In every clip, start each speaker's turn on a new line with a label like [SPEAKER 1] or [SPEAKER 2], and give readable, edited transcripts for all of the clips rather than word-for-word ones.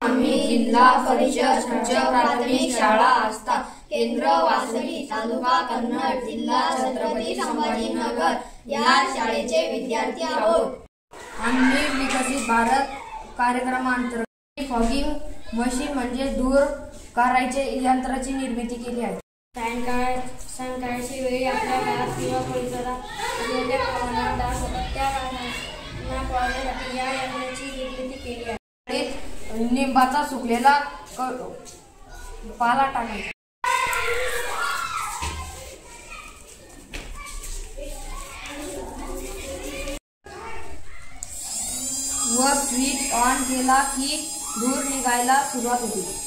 [SPEAKER 1] आम्ही जिल्हा परिषद उच्च प्राथमिक शाळा आस्था, केंद्र वासळी, तालुका कन्नड, जिल्हा छत्रपती संभाजीनगर या शाळेचे विद्यार्थी आहोत।
[SPEAKER 2] आम्ही विकसित भारत कार्यक्रमांतर्गत फॉगिंग मशीन म्हणजे धूर करायचे यंत्राची निर्मिती केली आहे।
[SPEAKER 3] सायंकाळच्या वेळी आपल्या घरात किंवा परिसरात असलेल्या प्रमाणात डास होतात, त्या डासांना पळवण्यासाठी या यंत्राची निर्मिती केली आहे।
[SPEAKER 2] लिंबाचा सुकलेला पाला टाकायचा व स्विच ऑन केला की धूर निघायला सुरुवात होते।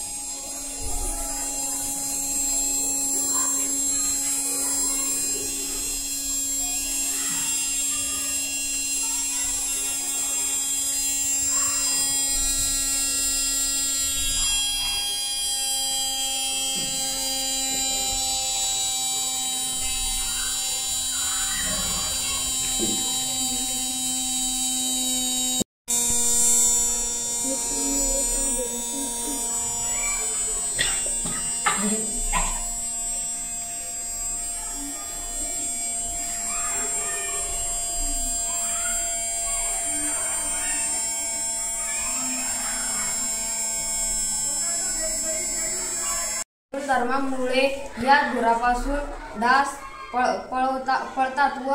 [SPEAKER 2] धर्मामुळे या धुरापासून डास पळतात व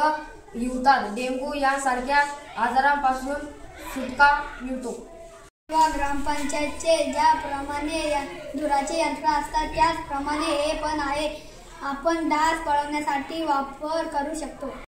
[SPEAKER 2] येतात। डेंग्यू यासारख्या आजारांपासून सुटका मिळतो।
[SPEAKER 4] ग्रामपंचायतचे ज्याप्रमाणे धुराचे यंत्र असतात त्याचप्रमाणे हे पण आहे। आपण डास पळवण्यासाठी वापर करू शकतो।